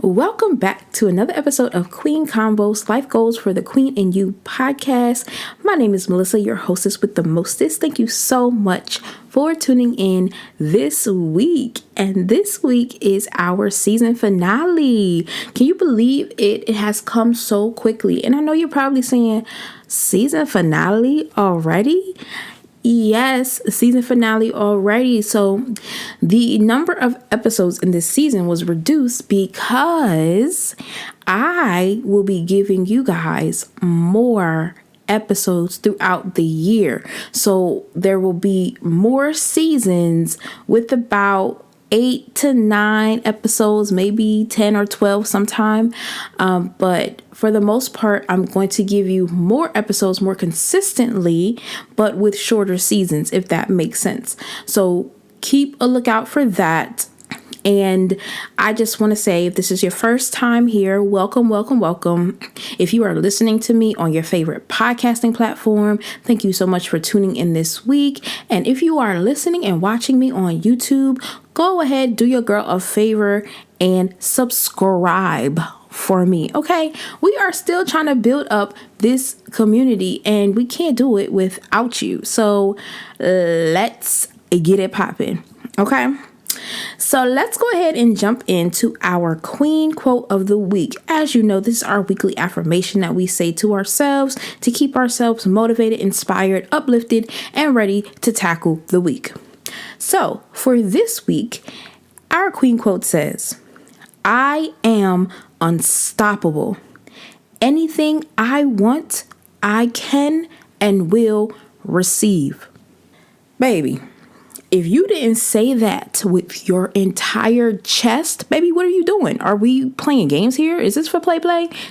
Welcome back to another episode of Queen Convos, Life Goals for the Queen and You podcast. My name is Melissa, your hostess with the mostest. Thank you so much for tuning in this week. And this week is our season finale. Can you believe it? It has come so quickly. And I know you're probably saying, season finale already? Yes, season finale already. So the number of episodes in this season was reduced because I will be giving you guys more episodes throughout the year. So there will be more seasons with about 8 to 9 episodes, maybe 10 or 12 sometime. But for the most part, I'm going to give you more episodes more consistently, but with shorter seasons, if that makes sense. So keep a lookout for that. And I just want to say, if this is your first time here, welcome, welcome, welcome. If you are listening to me on your favorite podcasting platform, thank you so much for tuning in this week. And if you are listening and watching me on YouTube, go ahead, do your girl a favor and subscribe for me. Okay, we are still trying to build up this community and we can't do it without you. So let's get it popping. Okay. So let's go ahead and jump into our Queen Quote of the Week. As you know, this is our weekly affirmation that we say to ourselves to keep ourselves motivated, inspired, uplifted, and ready to tackle the week. So for this week, our Queen Quote says, "I am unstoppable. Anything I want, I can and will receive." Baby, if you didn't say that with your entire chest, baby, what are you doing? Are we playing games here? Is this for play?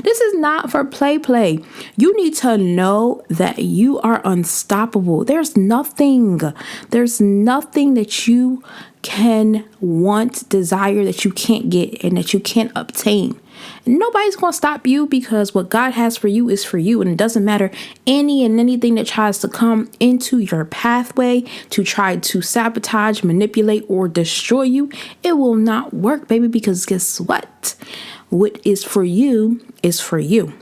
This is not for play. You need to know that you are unstoppable. There's nothing that you can want, desire, that you can't get and that you can't obtain. Nobody's going to stop you because what God has for you is for you. And it doesn't matter any and anything that tries to come into your pathway to try to sabotage, manipulate, or destroy you. It will not work, baby, because guess what? What is for you is for you.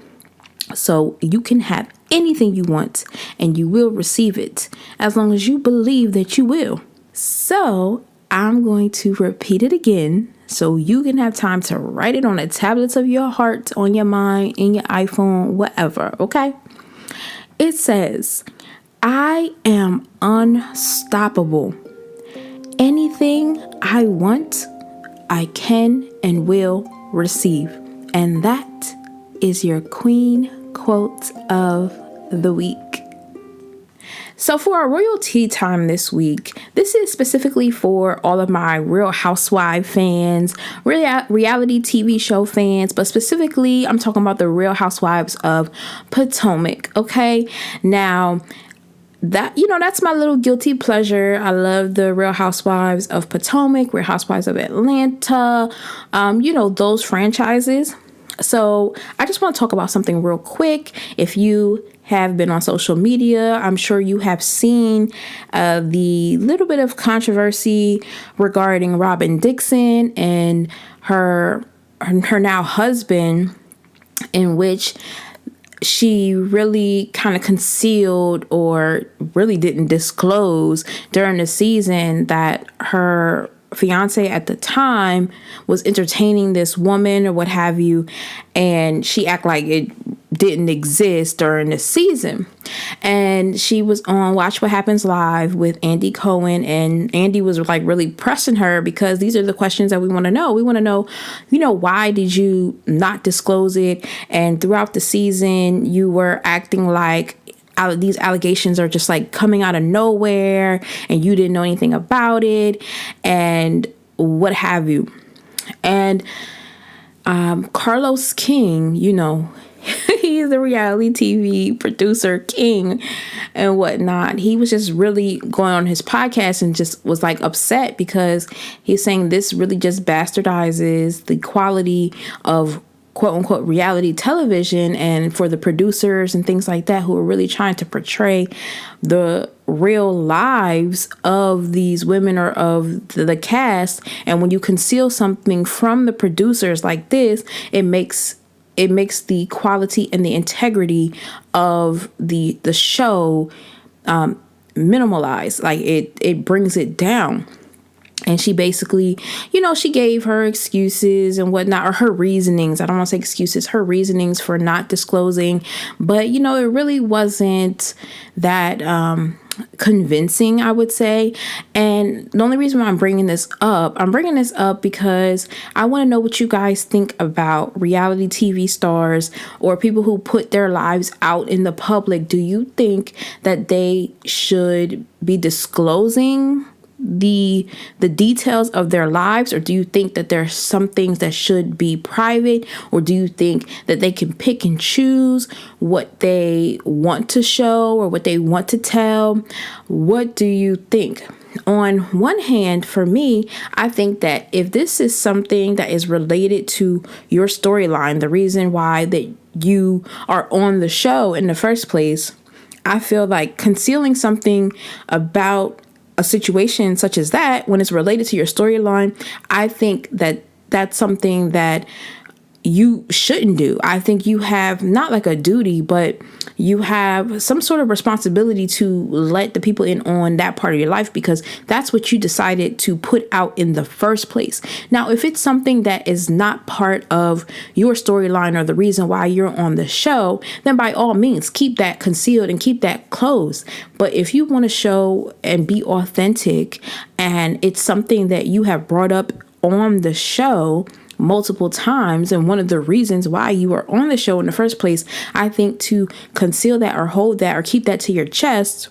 So you can have anything you want and you will receive it as long as you believe that you will. So I'm going to repeat it again so you can have time to write it on the tablets of your heart, on your mind, in your iPhone, whatever, okay? It says, "I am unstoppable. Anything I want, I can and will receive." And that is your Queen Quote of the Week. So for our Royal Tea Time this week, this is specifically for all of my Real Housewife fans, reality TV show fans, but specifically I'm talking about the Real Housewives of Potomac. Okay, now that's my little guilty pleasure. I love the Real Housewives of Potomac, Real Housewives of Atlanta, those franchises. So I just want to talk about something real quick. If you have been on social media, I'm sure you have seen the little bit of controversy regarding Robin Dixon and her now husband, in which she really kind of concealed or really didn't disclose during the season that her fiance at the time was entertaining this woman or what have you, and she act like it didn't exist during the season. And she was on Watch What Happens Live with Andy Cohen, and Andy was like really pressing her because these are the questions that we want to know. We want to know, why did you not disclose it? And throughout the season, you were acting like these allegations are just like coming out of nowhere and you didn't know anything about it and what have you. And Carlos King, he's the reality TV producer king and whatnot. He was just really going on his podcast and just was like upset because he's saying this really just bastardizes the quality of quote unquote reality television, and for the producers and things like that who are really trying to portray the real lives of these women or of the cast. And when you conceal something from the producers like this, it makes the quality and the integrity of the show minimalized. Like it brings it down. And she basically, she gave her excuses and whatnot, or her reasonings. I don't want to say excuses, her reasonings for not disclosing. But, it really wasn't that convincing, I would say. And the only reason why I'm bringing this up because I want to know what you guys think about reality TV stars or people who put their lives out in the public. Do you think that they should be disclosing the details of their lives, or do you think that there's some things that should be private, or do you think that they can pick and choose what they want to show or what they want to tell? What do you think? On one hand, for me, I think that if this is something that is related to your storyline, the reason why that you are on the show in the first place, I feel like concealing something about a situation such as that, when it's related to your storyline, I think that that's something that you shouldn't do. I think you have not like a duty, but you have some sort of responsibility to let the people in on that part of your life, because that's what you decided to put out in the first place. Now, if it's something that is not part of your storyline or the reason why you're on the show, then by all means, keep that concealed and keep that closed. But if you want to show and be authentic, and it's something that you have brought up on the show multiple times, and one of the reasons why you are on the show in the first place, I think to conceal that or hold that or keep that to your chest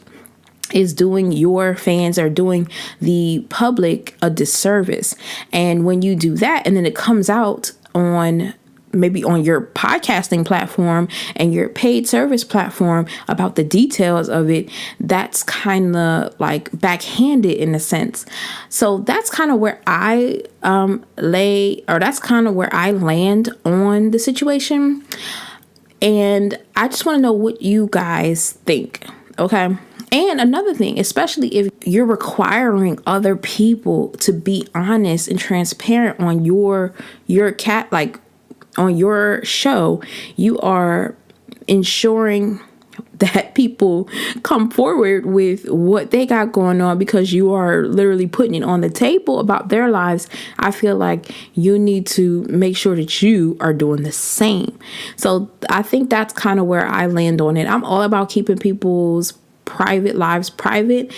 is doing your fans or doing the public a disservice. And when you do that and then it comes out on maybe on your podcasting platform and your paid service platform about the details of it, that's kind of like backhanded in a sense. So that's kind of where I that's kind of where I land on the situation. And I just want to know what you guys think. Okay. And another thing, especially if you're requiring other people to be honest and transparent on your on your show, you are ensuring that people come forward with what they got going on because you are literally putting it on the table about their lives. I feel like you need to make sure that you are doing the same. So I think that's kind of where I land on it. I'm all about keeping people's private lives private,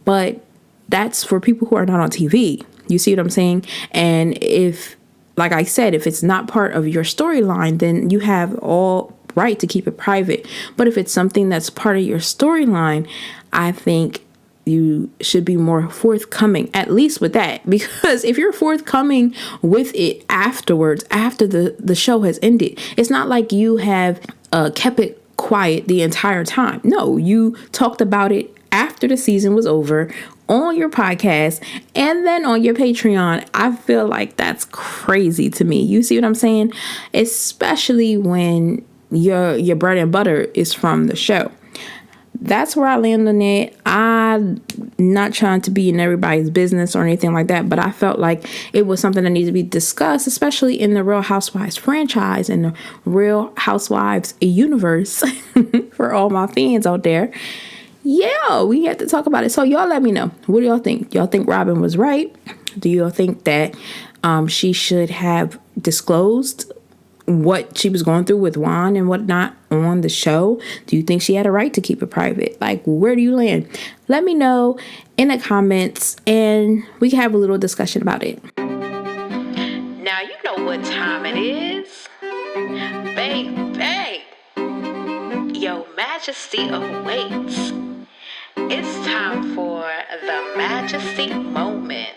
but that's for people who are not on TV. You see what I'm saying? And if, like I said, if it's not part of your storyline, then you have all right to keep it private. But if it's something that's part of your storyline, I think you should be more forthcoming, at least with that. Because if you're forthcoming with it afterwards, after the show has ended, it's not like you have kept it quiet the entire time. No, you talked about it after the season was over on your podcast and then on your Patreon. I feel like that's crazy to me. You see what I'm saying? Especially when your bread and butter is from the show. That's where I land on it. I'm not trying to be in everybody's business or anything like that, but I felt like it was something that needed to be discussed, especially in the Real Housewives franchise and the Real Housewives universe for all my fans out there. Yeah, we had to talk about it. So y'all let me know. What do y'all think? Y'all think Robin was right? Do y'all think that she should have disclosed what she was going through with Juan and whatnot on the show? Do you think she had a right to keep it private? Like, where do you land? Let me know in the comments and we can have a little discussion about it. Now you know what time it is. Baby, Your Majesty awaits. It's time for the Majesty Moment.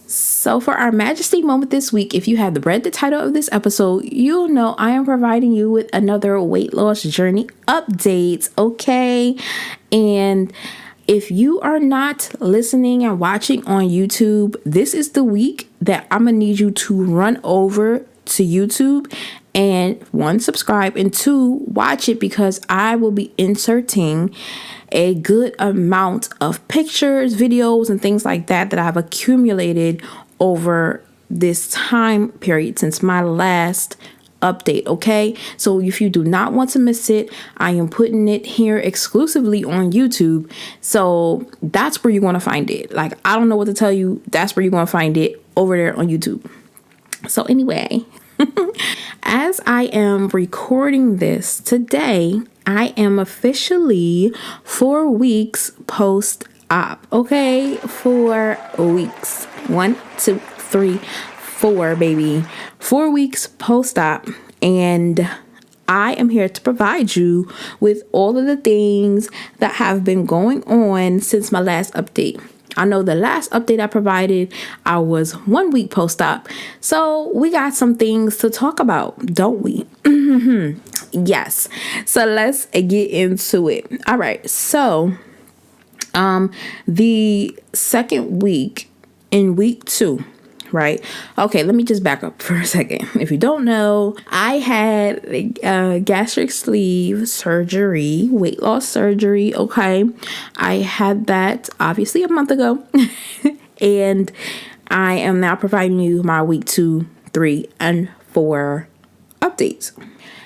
So for our Majesty Moment this week, if you have read the title of this episode, you'll know I am providing you with another weight loss journey update, okay? And if you are not listening and watching on YouTube, this is the week that I'm going to need you to run over to YouTube and 1, subscribe, and 2, watch it, because I will be inserting a good amount of pictures, videos, and things like that I've accumulated over this time period since my last update. Okay, so if you do not want to miss it, I am putting it here exclusively on YouTube, so that's where you're going to find it. Like, I don't know what to tell you, that's where you're going to find it, over there on YouTube. So anyway, as I am recording this today, I am officially 4 weeks post-op. Okay, 4 weeks. 1, 2, 3, 4, baby. 4 weeks post-op, and I am here to provide you with all of the things that have been going on since my last update. I know the last update I provided, I was 1 week post-op. So we got some things to talk about, don't we? Yes. So let's get into it. All right. So the second week in week 2, right? Okay, let me just back up for a second. If you don't know, I had gastric sleeve surgery, weight loss surgery. Okay, I had that obviously a month ago, and I am now providing you my week 2, 3, and 4 updates.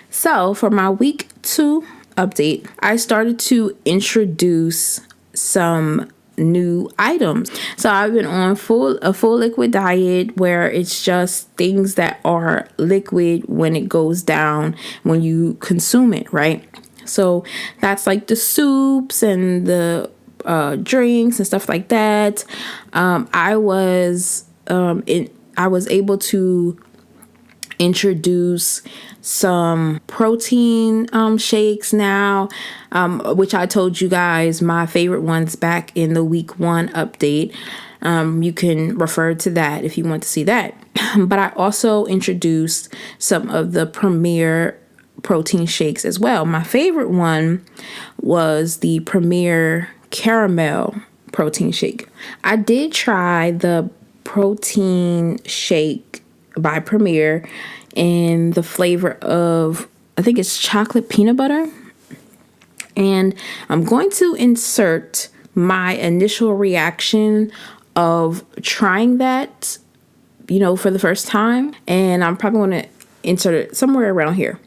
So for my week 2 update, I started to introduce some new items. So I've been on a full liquid diet, where it's just things that are liquid when it goes down, when you consume it, right? So that's like the soups and the drinks and stuff like that. I was able to introduce some protein shakes now, which I told you guys my favorite ones back in the week 1 update. You can refer to that if you want to see that. But I also introduced some of the Premier protein shakes as well. My favorite one was the Premier caramel protein shake. I did try the protein shake by Premier in the flavor of, I think it's chocolate peanut butter. And I'm going to insert my initial reaction of trying that, for the first time. And I'm probably going to insert it somewhere around here.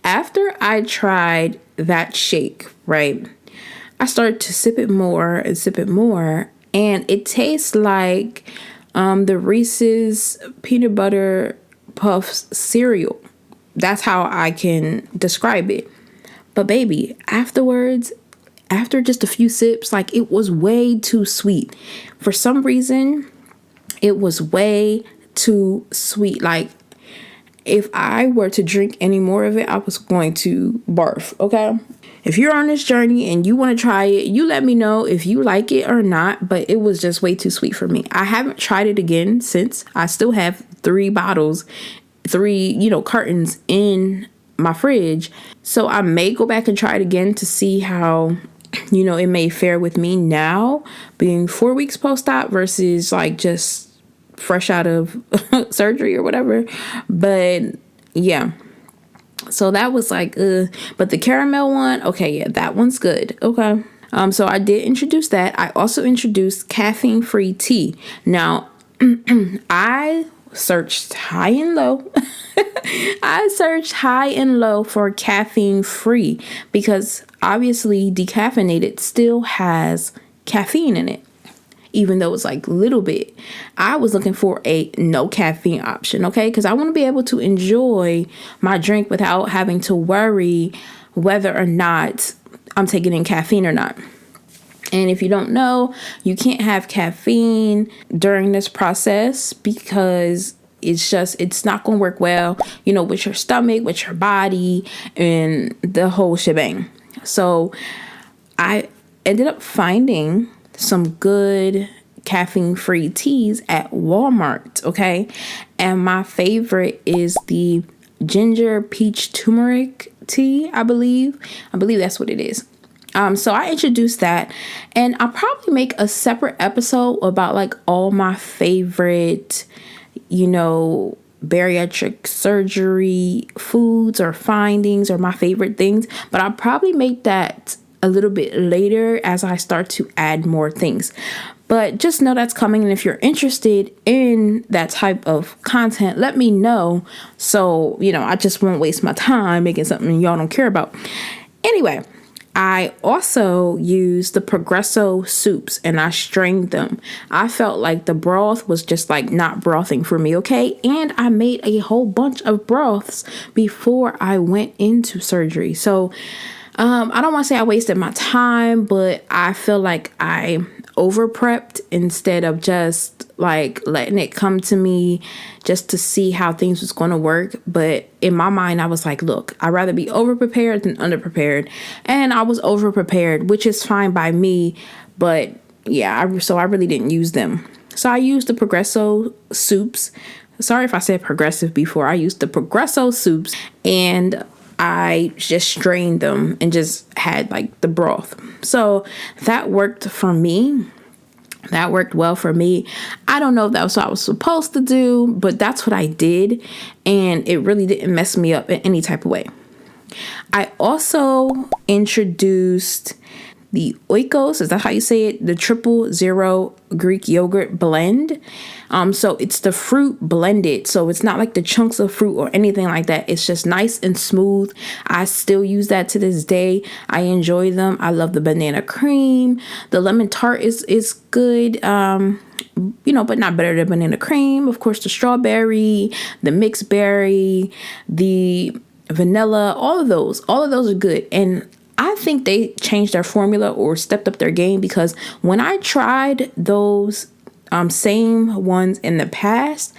After I tried that shake, right, I started to sip it more and sip it more, and it tastes like the Reese's peanut butter puffs cereal. That's how I can describe it. But baby, afterwards, after just a few sips, like, it was way too sweet. For some reason, it was way too sweet. Like, if I were to drink any more of it, I was going to barf, okay? If you're on this journey and you want to try it, you let me know if you like it or not, but it was just way too sweet for me. I haven't tried it again since. I still have 3 bottles, 3, cartons in my fridge. So I may go back and try it again to see how, it may fare with me now, being 4 weeks post-op versus like just fresh out of surgery or whatever. But yeah, so that was like but the caramel one, okay, yeah, that one's good. Okay. So I did introduce that. I also introduced caffeine-free tea. Now I searched high and low I searched high and low for caffeine free because obviously decaffeinated still has caffeine in it, even though it's like a little bit. I was looking for a no caffeine option, okay? Because I want to be able to enjoy my drink without having to worry whether or not I'm taking in caffeine or not. And if you don't know, you can't have caffeine during this process because it's not going to work well, with your stomach, with your body, and the whole shebang. So I ended up finding some good caffeine-free teas at Walmart, okay? And my favorite is the ginger peach turmeric tea, I believe. I believe that's what it is. So I introduced that, and I'll probably make a separate episode about like all my favorite, bariatric surgery foods or findings or my favorite things. But I'll probably make that a little bit later as I start to add more things. But just know that's coming. And if you're interested in that type of content, let me know. So, I just won't waste my time making something y'all don't care about. Anyway, I also used the Progresso soups and I strained them. I felt like the broth was just like not brothing for me, okay? And I made a whole bunch of broths before I went into surgery. So I don't want to say I wasted my time, but I feel like I over prepped instead of just like letting it come to me just to see how things was going to work. But in my mind, I was like, look, I'd rather be over prepared than under prepared. And I was over prepared, which is fine by me. But yeah, so I really didn't use them. So I used the Progresso soups. Sorry if I said progressive before. I used the Progresso soups and I just strained them and just had like the broth. So that worked for me. That worked well for me. I don't know if that was what I was supposed to do, but that's what I did. And it really didn't mess me up in any type of way. I also introduced the Oikos, is that how you say it? The 000 Greek yogurt blend. So it's the fruit blended. So it's not like the chunks of fruit or anything like that. It's just nice and smooth. I still use that to this day. I enjoy them. I love the banana cream. The lemon tart is good. But not better than banana cream. Of course, the strawberry, the mixed berry, the vanilla, all of those are good. And I think they changed their formula or stepped up their game because when I tried those same ones in the past,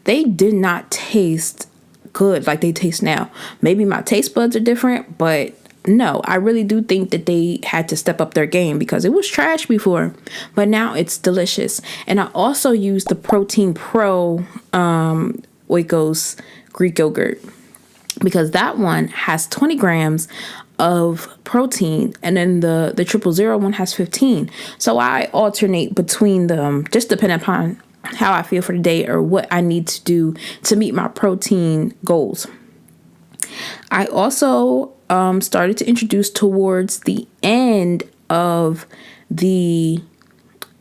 they did not taste good like they taste now. Maybe my taste buds are different, but no, I really do think that they had to step up their game because it was trash before, but now it's delicious. And I also use the Protein Pro Oikos Greek yogurt because that one has 20 grams of protein, and then the 000 one has 15. So I alternate between them just depending upon how I feel for the day or what I need to do to meet my protein goals. I also started to introduce towards the end of the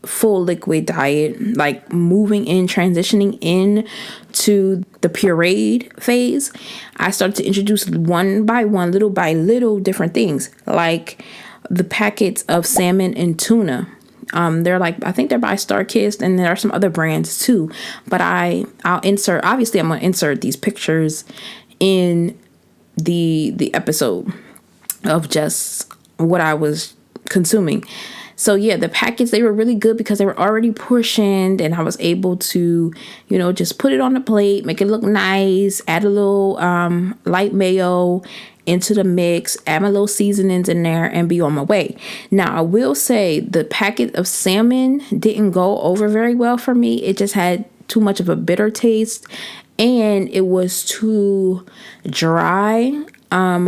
full liquid diet, like transitioning in to the pureed phase. I started to introduce one by one, little by little, different things like the packets of salmon and tuna. They're like, I think they're by StarKist, and there are some other brands too, but I'll insert, obviously I'm going to insert these pictures in the episode of just what I was consuming. So yeah, the packets, they were really good because they were already portioned and I was able to, just put it on the plate, make it look nice, add a little light mayo into the mix, add my little seasonings in there and be on my way. Now, I will say the packet of salmon didn't go over very well for me. It just had too much of a bitter taste and it was too dry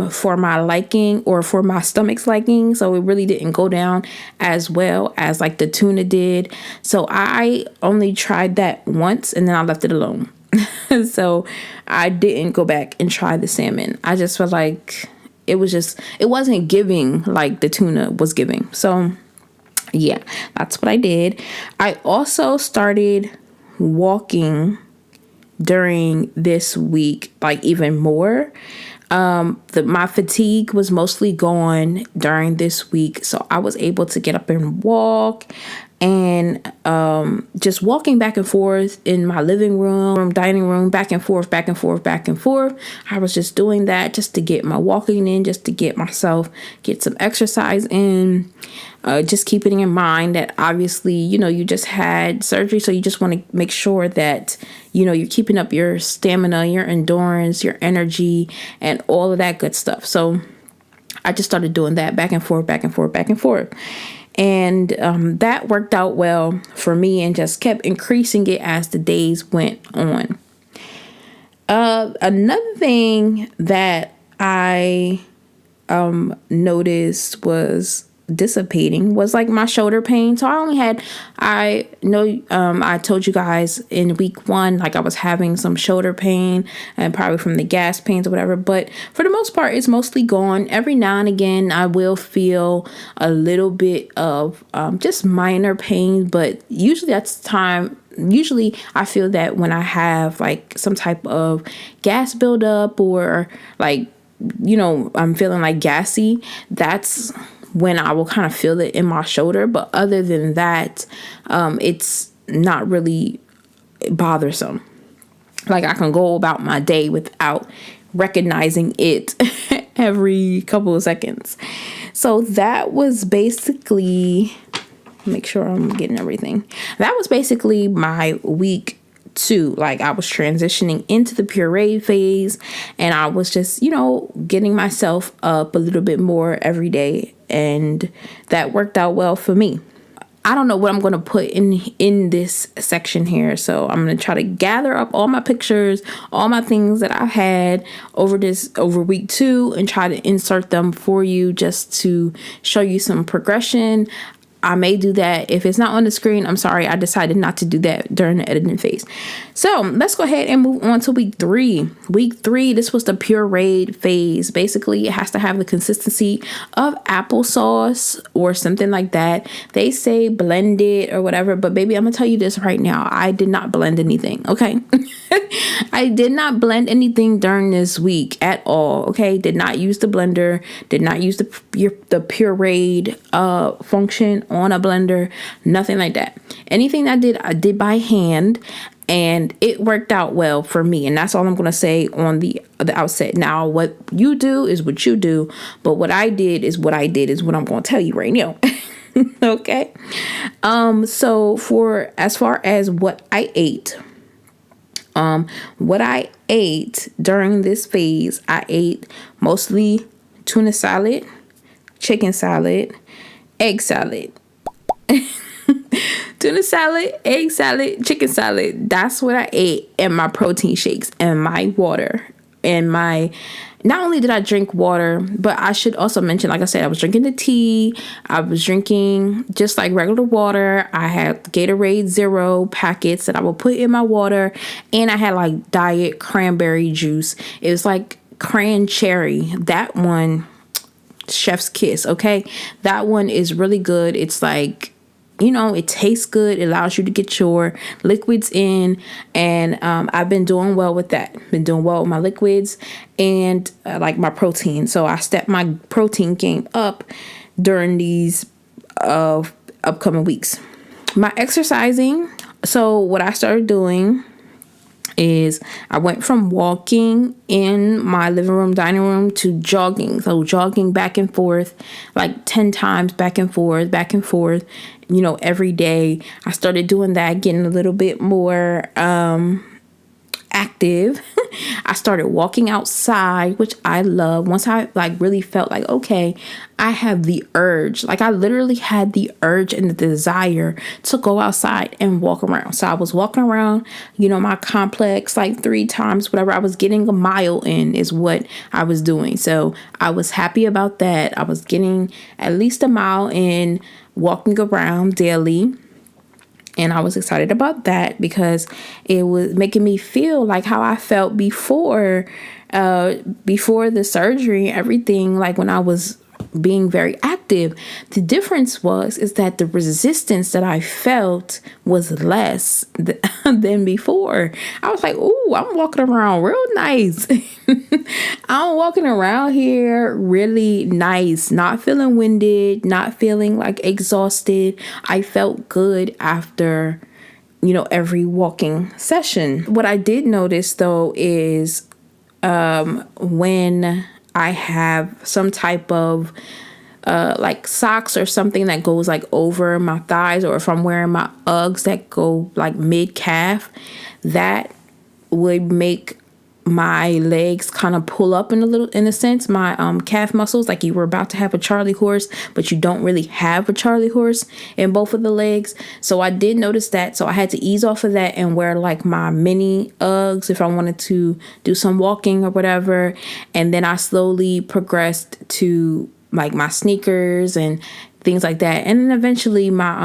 for my liking or for my stomach's liking. So it really didn't go down as well as like the tuna did. So I only tried that once and then I left it alone. So I didn't go back and try the salmon. I just felt like it wasn't giving like the tuna was giving. So yeah, that's what I did. I also started walking during this week, like even more. My fatigue was mostly gone during this week, so I was able to get up and walk, and just walking back and forth in my living room, dining room, back and forth, back and forth, back and forth. I was just doing that just to get my walking in, just to get some exercise in. Just keeping in mind that obviously, you just had surgery, so you just want to make sure that, you're keeping up your stamina, your endurance, your energy, and all of that good stuff. So I just started doing that back and forth, back and forth, back and forth. And that worked out well for me and just kept increasing it as the days went on. Another thing that I noticed was dissipating was like my shoulder pain. So I told you guys in week 1, like I was having some shoulder pain and probably from the gas pains or whatever, but for the most part it's mostly gone. Every now and again I will feel a little bit of just minor pain, but usually I feel that when I have like some type of gas buildup or like, I'm feeling like gassy, that's when I will kind of feel it in my shoulder. But other than that, it's not really bothersome. Like I can go about my day without recognizing it every couple of seconds. So that was basically, make sure I'm getting everything. That was basically my week 2. Like I was transitioning into the pureed phase, and I was just, getting myself up a little bit more every day, and that worked out well for me. I don't know what I'm going to put in this section here, so I'm going to try to gather up all my pictures, all my things that I had over week 2, and try to insert them for you just to show you some progression. I may do that. If it's not on the screen, I'm sorry. I decided not to do that during the editing phase. So let's go ahead and move on to week 3. Week 3, this was the pureed phase. Basically, it has to have the consistency of applesauce or something like that. They say blend it or whatever, but baby, I'm going to tell you this right now. I did not blend anything, okay? I did not blend anything during this week at all, okay? Did not use the blender, did not use the pureed function on a blender, nothing like that. Anything I did by hand, and it worked out well for me. And that's all I'm going to say on the outset. Now, what you do is what you do, but what I did is what I'm going to tell you right now. Okay. So as far as what I ate during this phase, I ate mostly tuna salad, chicken salad, egg salad. Tuna salad, egg salad, chicken salad. That's what I ate, and my protein shakes and my water and not only did I drink water, but I should also mention, like I said, I was drinking the tea. I was drinking just like regular water. I had Gatorade Zero packets that I would put in my water. And I had like diet cranberry juice. It was like cran cherry. That one, chef's kiss, okay? That one is really good. It's like, it tastes good. It allows you to get your liquids in. And I've been doing well with that. Been doing well with my liquids and like my protein. So I stepped my protein game up during these upcoming weeks. My exercising. So what I started doing is I went from walking in my living room, dining room to jogging. So jogging back and forth, like 10 times back and forth, every day. I started doing that, getting a little bit more active. I started walking outside, which I love. Once I really felt like, okay, I have the urge. Like I literally had the urge and the desire to go outside and walk around. So I was walking around, my complex like 3 times, whatever. I was getting a mile in is what I was doing. So I was happy about that. I was getting at least a mile in, walking around daily. And I was excited about that because it was making me feel like how I felt before the surgery and everything. Like when I was being very active. The difference is that the resistance that I felt was less than before. I was like, "Ooh, I'm walking around real nice." I'm walking around here really nice, not feeling winded, not feeling like exhausted. I felt good after, every walking session. What I did notice though is when I have some type of like socks or something that goes like over my thighs, or if I'm wearing my Uggs that go like mid calf, that would make my legs kind of pull up in a sense, my calf muscles, like you were about to have a Charlie horse, but you don't really have a Charlie horse in both of the legs. So I did notice that. So I had to ease off of that and wear like my mini Uggs if I wanted to do some walking or whatever. And then I slowly progressed to like my sneakers and things like that. And then eventually my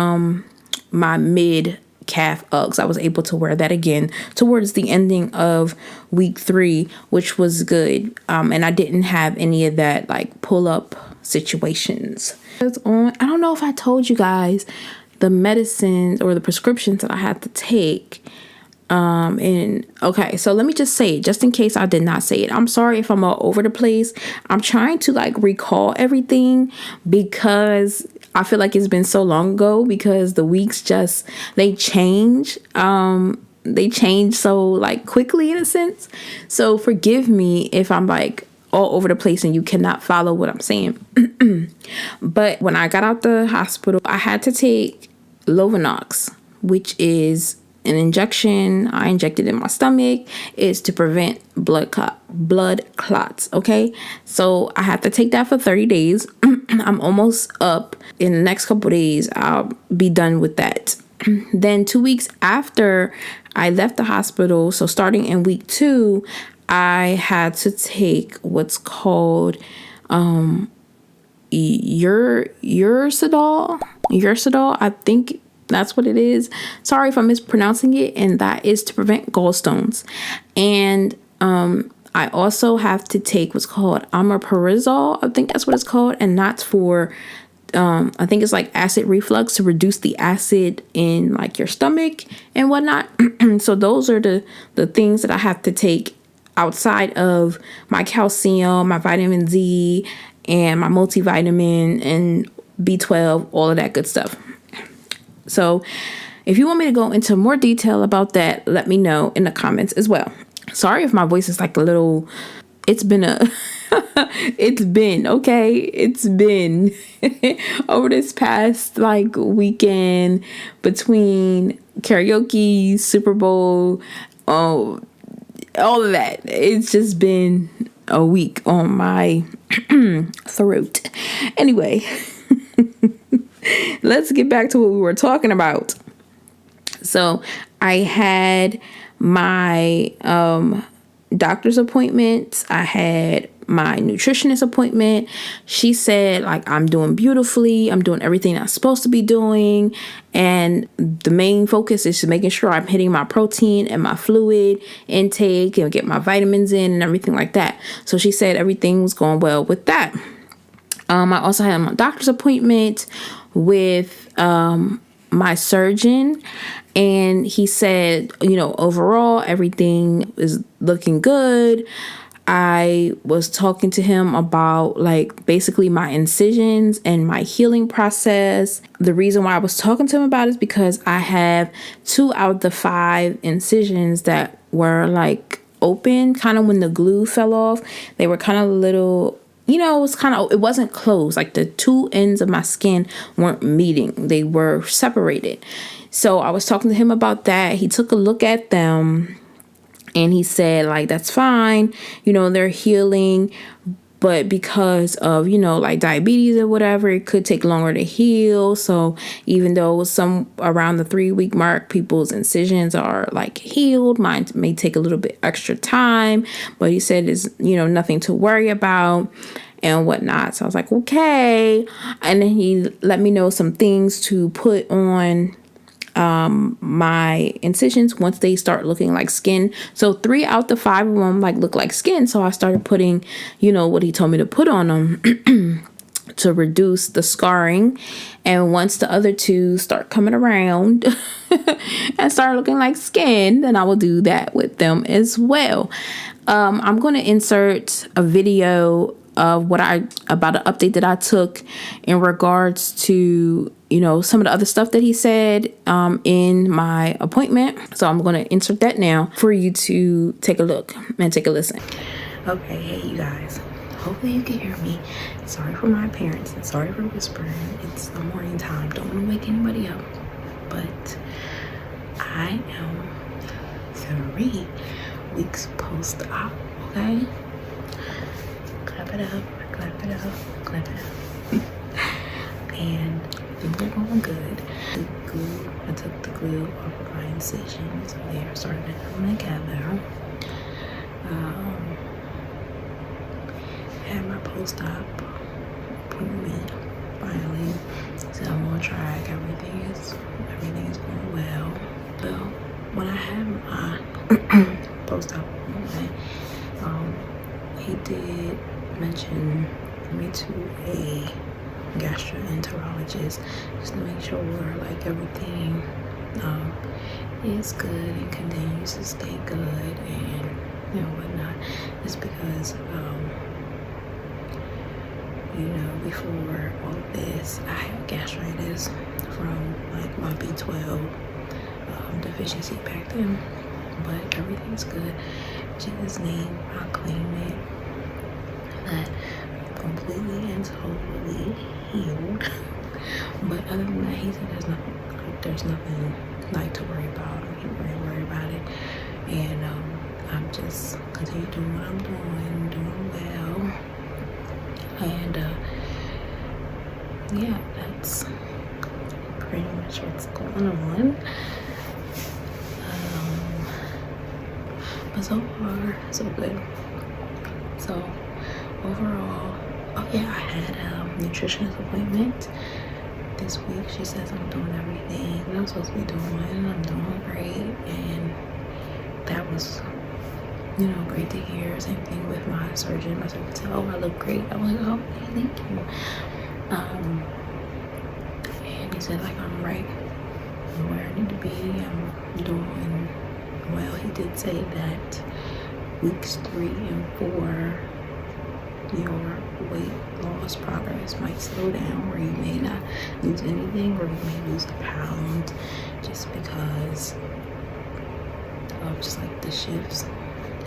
mid calf Uggs, I was able to wear that again towards the ending of week 3, which was good. And I didn't have any of that like pull up situations. I don't know if I told you guys the medicines or the prescriptions that I had to take. Okay, so let me just say it, just in case I did not say it. I'm sorry if I'm all over the place. I'm trying to like recall everything because I feel like it's been so long ago, because the weeks they change. They change so like quickly in a sense. So forgive me if I'm like all over the place and you cannot follow what I'm saying. But when I got out the hospital, I had to take Lovenox, which is an injection I injected in my stomach. Is to prevent blood clots. Okay, so I have to take that for 30 days. I'm almost up. In the next couple days, I'll be done with that. Then 2 weeks after I left the hospital, so starting in week 2, I had to take what's called Ursidol. I think that's what it is. Sorry if I'm mispronouncing it. And that is to prevent gallstones. And I also have to take what's called omeprazole. I think that's what it's called. And that's for, I think it's like acid reflux, to reduce the acid in like your stomach and whatnot. So those are the things that I have to take outside of my calcium, my vitamin Z, and my multivitamin and B12, all of that good stuff. So if you want me to go into more detail about that, let me know in the comments as well. Sorry if my voice is like a little, it's been over this past like weekend between karaoke, Super Bowl, all of that. It's just been a week on my throat. Anyway, let's get back to what we were talking about. So I had my doctor's appointment. I had my nutritionist appointment. She said like I'm doing beautifully. I'm doing everything I'm supposed to be doing. And the main focus is making sure I'm hitting my protein and my fluid intake and get my vitamins in and everything like that. So she said everything was going well with that. I also had my doctor's appointment with my surgeon, and he said, overall everything is looking good. I was talking to him about like basically my incisions and my healing process. The reason why I was talking to him about it is because I have 2 out of the 5 incisions that were like open, kind of when the glue fell off. They were kind of little, it wasn't closed. Like the 2 ends of my skin weren't meeting. They were separated. So I was talking to him about that. He took a look at them and he said like, that's fine. They're healing, but because of, like diabetes or whatever, it could take longer to heal. So even though some around the 3-week mark, people's incisions are like healed, mine may take a little bit extra time, but he said it's, nothing to worry about and whatnot. So I was like, okay. And then he let me know some things to put on my incisions once they start looking like skin. So 3 out the 5 of them like look like skin. So I started putting, what he told me to put on them. to reduce the scarring. And once the other two start coming around and start looking like skin, then I will do that with them as well. I'm going to insert a video of about an update that I took in regards to, some of the other stuff that he said in my appointment. So I'm going to insert that now for you to take a look and take a listen. Okay, hey you guys. Hopefully you can hear me. Sorry for my appearance and sorry for whispering. It's the morning time. Don't want to wake anybody up. But I am 3 weeks post-op, okay? Clap it up, clap it up, clap it up. And things are going good. I took the glue off of my incisions. So they are starting to come together. Had my post-op appointment finally. So I'm on track. Everything is going well. So when I had my post-op appointment, he did mention me to a gastroenterologist just to make sure like everything is good and continues to stay good and whatnot. Just because before all of this I had gastritis from like my Pt.2 deficiency back then, but everything's good. Jesus' name, I'll claim it that completely and totally healed. But other than that, he said there's nothing like to worry about. I can't really worry about it, and I'm just continue doing what I'm doing well, and yeah, that's pretty much what's going on. But so far, so good. So overall, oh yeah, I had a nutritionist appointment this week. She says I'm doing everything that I'm supposed to be doing. I'm doing great, and that was, great to hear. Same thing with my surgeon. My surgeon said, "Oh, I look great." I'm like, "Oh, okay, thank you." And he said like I'm right where I need to be. I'm doing well. He did say that weeks 3 and 4, your weight loss progress might slow down, where you may not lose anything, or you may lose a pound, just because of just like the shifts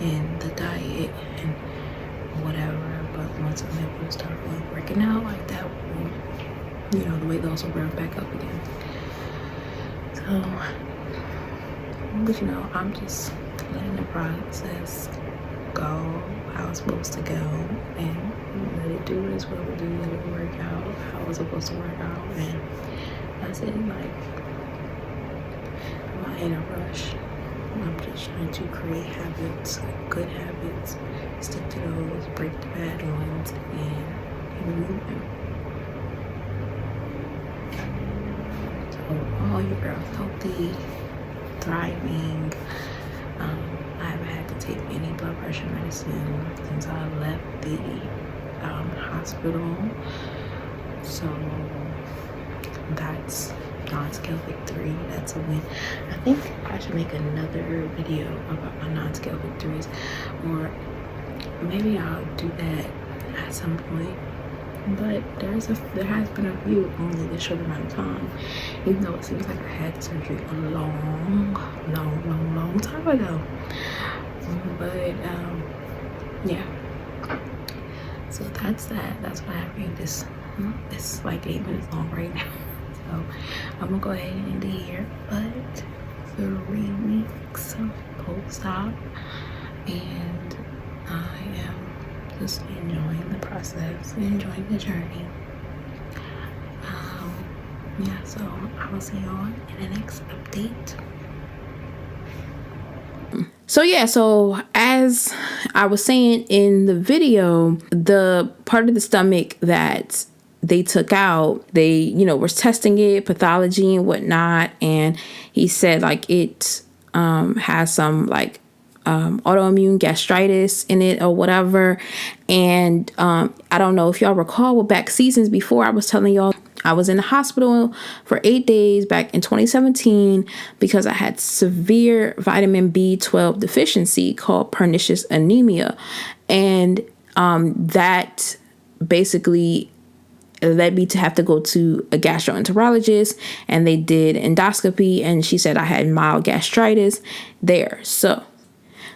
in the diet and whatever. But once I'm able to start really working out like that, the weight loss will burn back up again. So, but I'm just letting the process go how it's supposed to go, and let it do what it's supposed to do, let it work out how it's supposed to work out. And that's it. Like, I'm not in a rush. I'm just trying to create habits, good habits, stick to those, break the bad ones, and keep moving. So all your girls healthy, thriving. I haven't had to take any blood pressure medicine since I left the hospital. So that's non-scale victory. That's a win. I think I should make another video about my non-scale victories, or maybe I'll do that at some point. But there has been a few only this short amount of time, even though it seems like I had surgery a long time ago. But yeah. So that's that. That's what happened. It's like 8 minutes long right now. So I'm gonna go ahead and end it here. But 3 weeks post-op, and I am just enjoying the process, enjoying the journey. Yeah, so I will see y'all in the next update. So as I was saying in the video, the part of the stomach that they took out, they, was testing it, pathology and whatnot. And he said like it has some like autoimmune gastritis in it or whatever. And I don't know if y'all recall, well, back seasons before, I was telling y'all I was in the hospital for 8 days back in 2017 because I had severe vitamin B12 deficiency called pernicious anemia. And that basically led me to have to go to a gastroenterologist, and they did endoscopy, and she said I had mild gastritis there.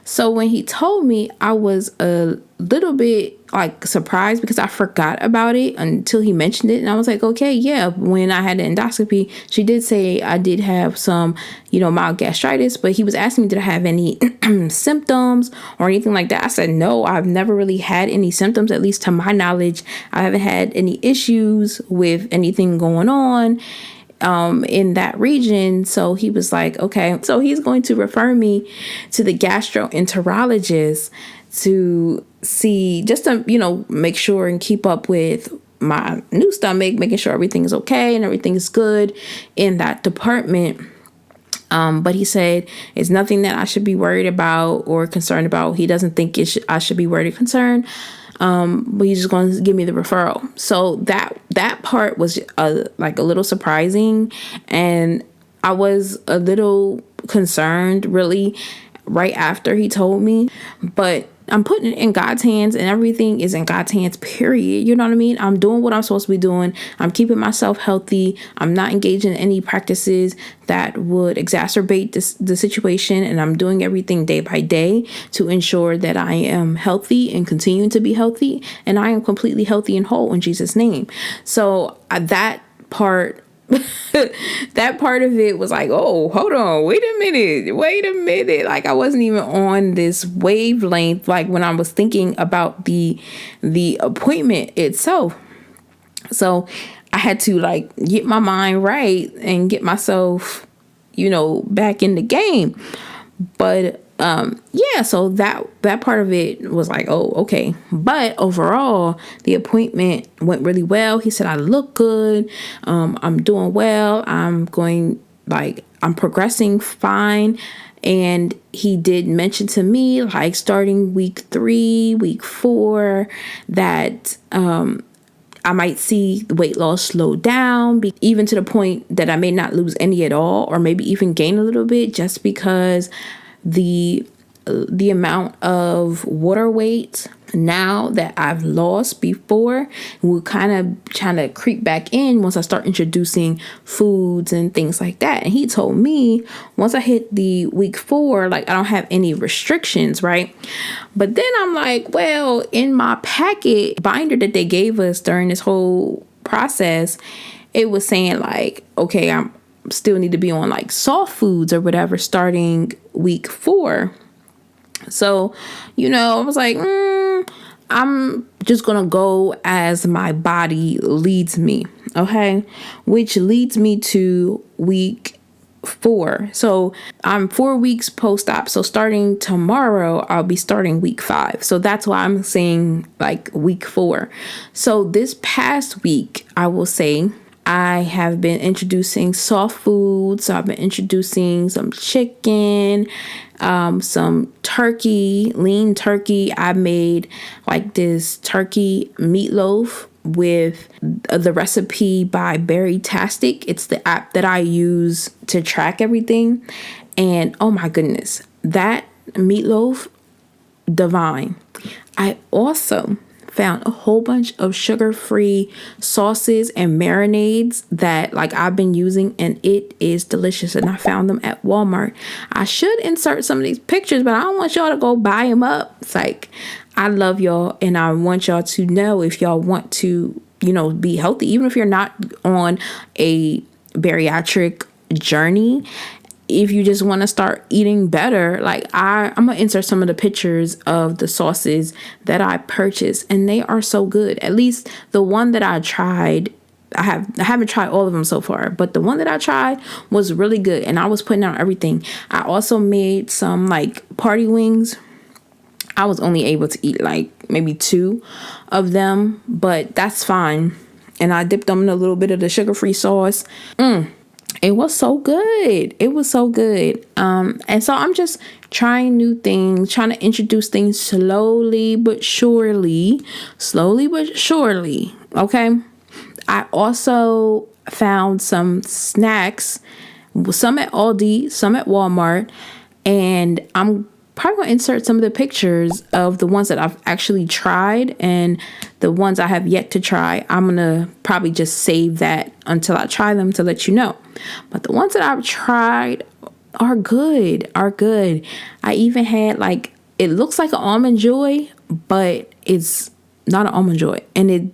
So when he told me, I was a little bit like surprised because I forgot about it until he mentioned it. And I was like, okay, yeah, when I had the endoscopy, she did say I did have some, mild gastritis, but he was asking me, did I have any symptoms or anything like that? I said, no, I've never really had any symptoms, at least to my knowledge. I haven't had any issues with anything going on in that region. So he was like, okay, so he's going to refer me to the gastroenterologist to see, just to, make sure and keep up with my new stomach, making sure everything is okay and everything is good in that department. But he said it's nothing that I should be worried about or concerned about. He doesn't think I should be worried or concerned. But he's just going to give me the referral. So that part was like a little surprising, and I was a little concerned really right after he told me, but I'm putting it in God's hands, and everything is in God's hands, period. You know what I mean? I'm doing what I'm supposed to be doing. I'm keeping myself healthy. I'm not engaging in any practices that would exacerbate the situation. And I'm doing everything day by day to ensure that I am healthy and continuing to be healthy. And I am completely healthy and whole in Jesus' name. So that part that part of it was like, oh, hold on, wait a minute. Like, I wasn't even on this wavelength, like when I was thinking about the appointment itself. So I had to like get my mind right and get myself, back in the game. But so that part of it was like, oh, okay. But overall, the appointment went really well. He said I look good. I'm doing well. I'm progressing fine. And he did mention to me, like, starting week 3, week 4, that I might see the weight loss slow down, even to the point that I may not lose any at all, or maybe even gain a little bit, just because the amount of water weight now that I've lost before will kind of trying to creep back in once I start introducing foods and things like that. And he told me once I hit the week 4, like, I don't have any restrictions, right? But then I'm like, well, in my packet binder that they gave us during this whole process, it was saying like, okay, I'm still need to be on like soft foods or whatever starting week 4. So, I was like, I'm just going to go as my body leads me. Okay. Which leads me to week 4. So I'm 4 weeks post-op. So starting tomorrow, I'll be starting week 5. So that's why I'm saying like week 4. So this past week, I will say, I have been introducing soft foods. So I've been introducing some chicken, some turkey, lean turkey. I made like this turkey meatloaf with the recipe by Berry-tastic. It's the app that I use to track everything. And oh my goodness, that meatloaf, divine. I also found a whole bunch of sugar-free sauces and marinades that like I've been using, and it is delicious. And I found them at Walmart. I should insert some of these pictures, but I don't want y'all to go buy them up. It's like, I love y'all, and I want y'all to know, if y'all want to, be healthy, even if you're not on a bariatric journey, if you just want to start eating better, like I'm going to insert some of the pictures of the sauces that I purchased, and they are so good. At least the one that I tried, I haven't tried all of them so far, but the one that I tried was really good, and I was putting out everything. I also made some like party wings. I was only able to eat like maybe 2 of them, but that's fine. And I dipped them in a little bit of the sugar-free sauce. It was so good. It was so good. And so I'm just trying new things, trying to introduce things slowly but surely. Slowly but surely. Okay. I also found some snacks, some at Aldi, some at Walmart, and I'm probably going to insert some of the pictures of the ones that I've actually tried and the ones I have yet to try. I'm going to probably just save that until I try them to let you know. But the ones that I've tried are good, I even had it looks like an Almond Joy, but it's not an Almond Joy. And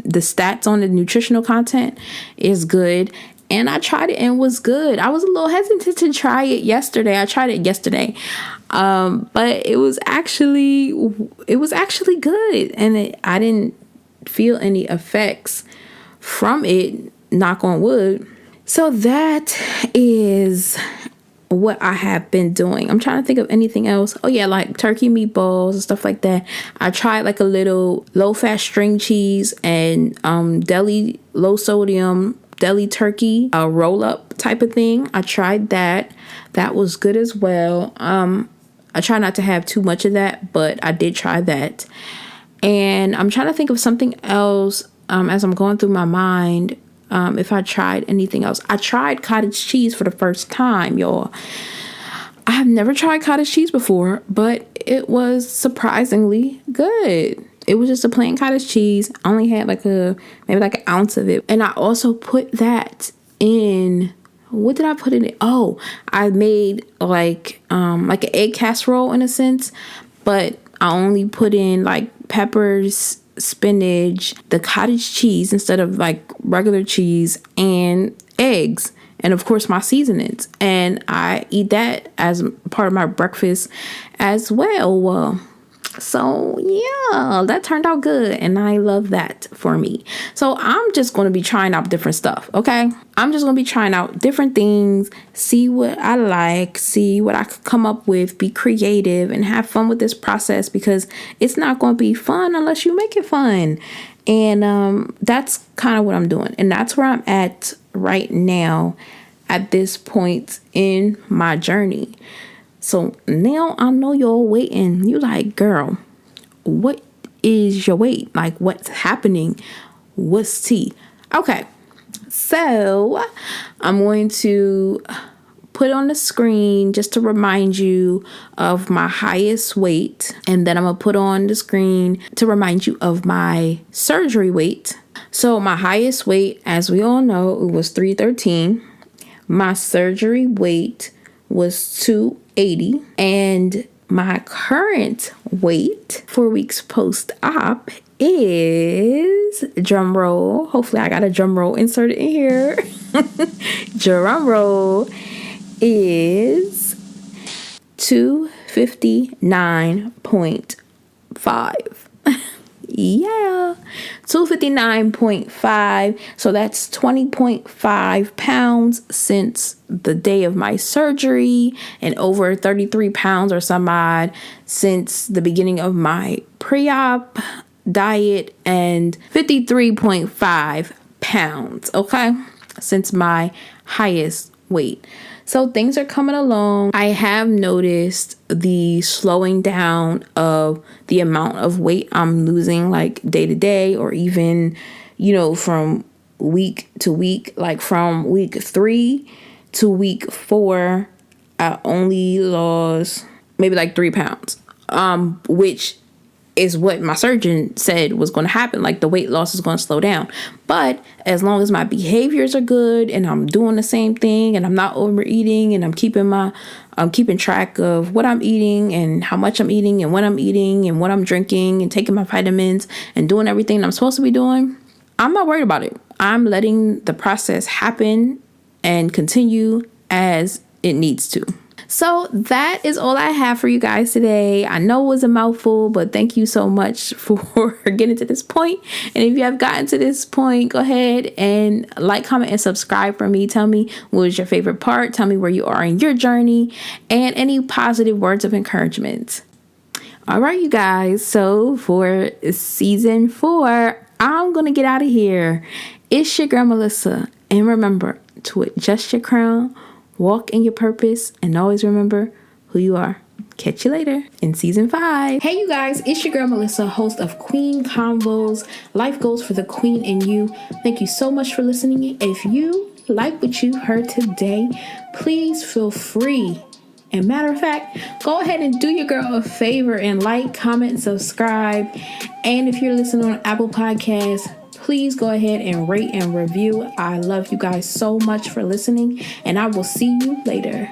the stats on the nutritional content is good. And I tried it and it was good. I was a little hesitant to try it yesterday. I tried it yesterday. But it was actually good. And I didn't feel any effects from it, knock on wood. So that is what I have been doing. I'm trying to think of anything else. Oh yeah, like turkey meatballs and stuff like that. I tried like a little low-fat string cheese and deli low sodium deli turkey roll up type of thing. I tried that. That was good as well. I try not to have too much of that, but I did try that. And I'm trying to think of something else as I'm going through my mind. If I tried anything else. I tried cottage cheese for the first time, y'all. I have never tried cottage cheese before, but it was surprisingly good. It was just a plain cottage cheese. I only had maybe an ounce of it. And I also put that in, what did I put in it? Oh, I made like an egg casserole in a sense, but I only put in peppers, spinach, the cottage cheese instead of regular cheese, and eggs, and of course my seasonings. And I eat that as part of my breakfast as well. So yeah, that turned out good, and I love that for me. So I'm just going to be trying out different stuff, okay? I'm just going to be trying out different things, see what I like, see what I could come up with, be creative, and have fun with this process, because it's not going to be fun unless you make it fun. And that's kind of what I'm doing, and that's where I'm at right now at this point in my journey. So now I know you're waiting. You like, girl, what is your weight? What's happening? What's tea? Okay, so I'm going to put on the screen just to remind you of my highest weight. And then I'm going to put on the screen to remind you of my surgery weight. So my highest weight, as we all know, it was 313. My surgery weight was 280, and my current weight 4 weeks post-op is, drum roll, hopefully I got a drum roll inserted in here, drum roll, is 259.5. Yeah, 259.5. So that's 20.5 pounds since the day of my surgery, and over 33 pounds or some odd since the beginning of my pre-op diet, and 53.5 pounds, okay, since my highest weight. So things are coming along. I have noticed the slowing down of the amount of weight I'm losing, day to day, or even, from week to week. From week 3 to week 4, I only lost maybe 3 pounds, which is what my surgeon said was going to happen. The weight loss is going to slow down. But as long as my behaviors are good and I'm doing the same thing and I'm not overeating, and I'm keeping track of what I'm eating and how much I'm eating and when I'm eating and what I'm drinking and taking my vitamins and doing everything I'm supposed to be doing, I'm not worried about it. I'm letting the process happen and continue as it needs to. So that is all I have for you guys today. I know it was a mouthful, but thank you so much for getting to this point. And if you have gotten to this point, go ahead and comment, and subscribe for me. Tell me what was your favorite part. Tell me where you are in your journey, and any positive words of encouragement. All right, you guys. So for season 4, I'm going to get out of here. It's your girl, Melissa. And remember, to adjust your crown, walk in your purpose, and always remember who you are. Catch you later in season 5. Hey, you guys, it's your girl Melissa, host of Queen Convos, Life Goals for the Queen in You. Thank you so much for listening. If you like what you heard today, please feel free. And matter of fact, go ahead and do your girl a favor and like, comment, subscribe. And if you're listening on Apple Podcasts, please go ahead and rate and review. I love you guys so much for listening, and I will see you later.